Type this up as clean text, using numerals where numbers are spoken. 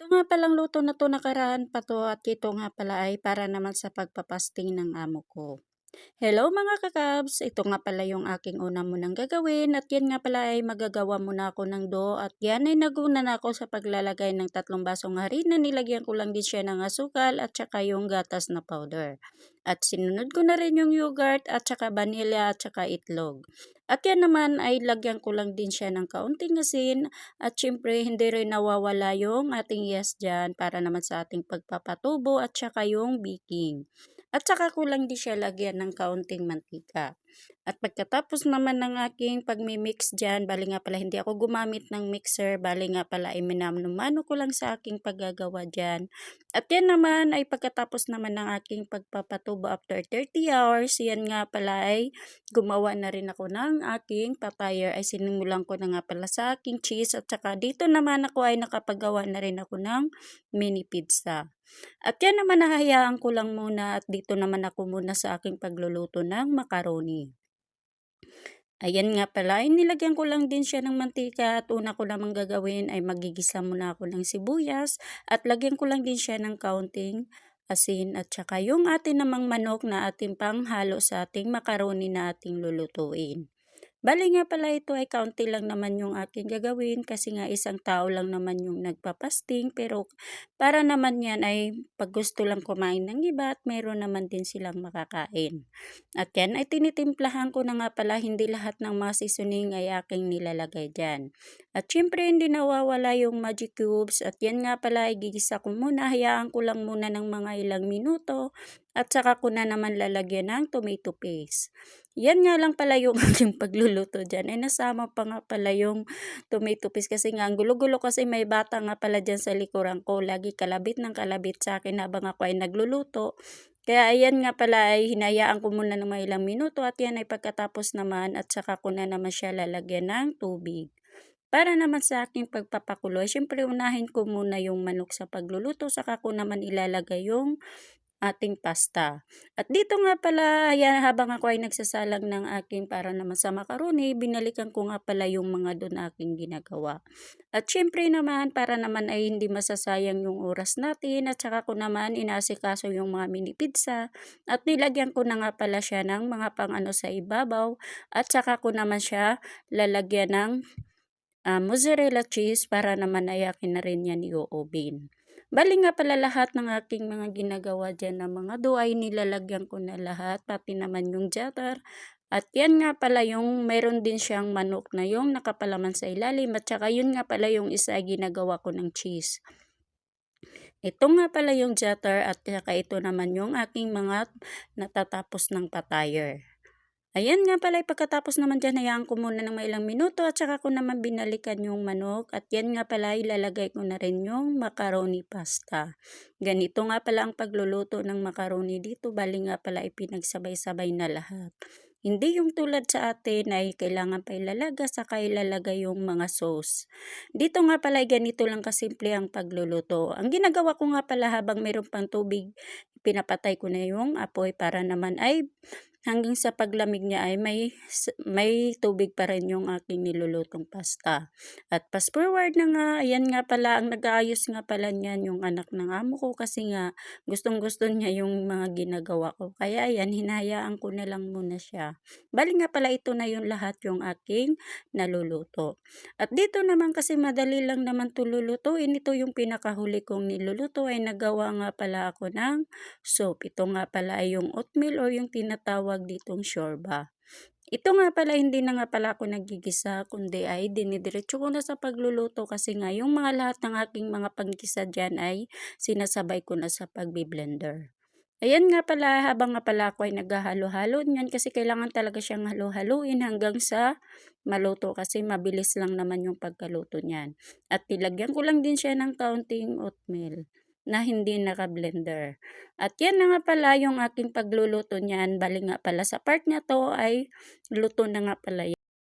Nga palang luto na 'to nakaraan pa 'to at ito nga pala ay para naman sa pagpapasting ng amo ko. Hello mga kakabs! Ito nga pala yung aking una munang gagawin at yan nga pala ay magagawa muna ako ng dough at yan ay naguna na ako sa paglalagay ng 3 basong harina. Nilagyan ko lang din siya ng asukal at saka yung gatas na powder. At sinunod ko na rin yung yogurt at saka vanilla at saka itlog. At yan naman ay lagyan ko lang din siya ng kaunting asin at syempre hindi rin nawawala yung ating yes dyan para naman sa ating pagpapatubo at saka yung baking. At saka ko lang din siya lagyan ng kaunting mantika. At pagkatapos naman ng aking pagmi-mix dyan, bali nga pala hindi ako gumamit ng mixer, bali nga pala ay minamano ko lang sa aking paggagawa dyan. At yan naman ay pagkatapos naman ng aking pagpapatubo after 30 hours, yan nga pala ay gumawa na rin ako ng aking papaya ay sinimulan ko na nga pala sa aking cheese at saka dito naman ako ay nakapagawa na rin ako ng mini pizza. At yan naman nahahayaan ko lang muna at dito naman ako muna sa aking pagluluto ng macaroni. Ayan nga pala, ay nilagyan ko lang din siya ng mantika at una ko namang gagawin ay magigisa muna ako ng sibuyas at lagyan ko lang din siya ng kaunting asin at saka yung atin namang manok na ating panghalo sa ating macaroni na ating lulutuin. Bale nga pala ito ay kaunti lang naman yung aking gagawin kasi nga isang tao lang naman yung nagpapasting pero para naman yan ay pag gusto lang kumain ng iba at meron naman din silang makakain. At yan ay tinitimplahan ko na nga pala hindi lahat ng mga seasoning ay aking nilalagay dyan. At syempre hindi nawawala yung magic cubes at yan nga pala ay gigisa ko muna, hayaan ko lang muna ng mga ilang minuto at saka ko na naman lalagyan ng tomato paste. Yan nga lang pala yung aking pagluluto dyan. Ay nasama pa nga pala yung tomato paste kasi nga ang gulo-gulo kasi may bata nga pala dyan sa likuran ko. Lagi kalabit ng kalabit sa akin habang ako ay nagluluto. Kaya ayan nga pala ay hinayaan ko muna ng mga ilang minuto at yan ay pagkatapos naman at saka ko na naman siya lalagyan ng tubig. Para naman sa aking pagpapakulo, syempre unahin ko muna yung manok sa pagluluto, saka ko naman ilalagay yung ating pasta. At dito nga pala, yan, habang ako ay nagsasalang ng aking para naman sa macaroni, binalikan ko nga pala yung mga doon aking ginagawa. At syempre naman, para naman ay hindi masasayang yung oras natin, at saka ko naman inasikaso yung mga mini pizza, at nilagyan ko na nga pala siya ng mga pang-ano sa ibabaw, at saka ko naman siya lalagyan ng mozzarella cheese para naman ay akin na rin yan i-oven. Bali nga pala lahat ng aking mga ginagawa dyan na mga dough ay nilalagyan ko na lahat, pati naman yung jatter. At yan nga pala yung meron din siyang manok na yung nakapalaman sa ilalim at saka yun nga pala yung isa ay ginagawa ko ng cheese. Ito nga pala yung jatter at saka ito naman yung aking mga natatapos ng patire. Ayan nga pala, pagkatapos naman dyan, hayaan ko muna ng mailang minuto at saka ko naman binalikan yung manok. At yan nga pala, ilalagay ko na rin yung macaroni pasta. Ganito nga pala ang pagluluto ng macaroni dito. Bali nga pala, ipinagsabay-sabay na lahat. Hindi yung tulad sa atin ay kailangan pa ilalaga saka ilalagay yung mga sauce. Dito nga pala, ganito lang kasimple ang pagluluto. Ang ginagawa ko nga pala habang mayroon pang tubig, pinapatay ko na yung apoy para naman ay hanggang sa paglamig niya ay may tubig pa rin yung aking nilulutong pasta. At fast forward na nga, ayan nga pala, ang nag-aayos nga pala niyan yung anak ng amo ko kasi nga gustong-gusto niya yung mga ginagawa ko. Kaya ayan, hinayaan ko na lang muna siya. Bali nga pala ito na yung lahat yung aking naluluto. At dito naman kasi madali lang naman ito lulutuin. Ito yung pinakahuli kong niluluto ay nagawa nga pala ako ng soup. Ito nga pala ay yung oatmeal or yung tinatawag ditong shorba. Ito nga pala hindi na nga pala ako nagigisa kundi ay dinidiretso ko na sa pagluluto kasi nga yung mga lahat ng aking mga panggisa dyan ay sinasabay ko na sa pagbi-blender. Ayan nga pala, habang nga pala ako ay naghahalo-halo niyan kasi kailangan talaga siyang halo-haluin hanggang sa maluto kasi mabilis lang naman yung pagkaluto niyan. At nilagyan ko lang din siya ng kaunting oatmeal na hindi naka-blender. At yan na nga pala yung aking pagluluto niyan. Bali nga pala sa part na to ay luto na nga pala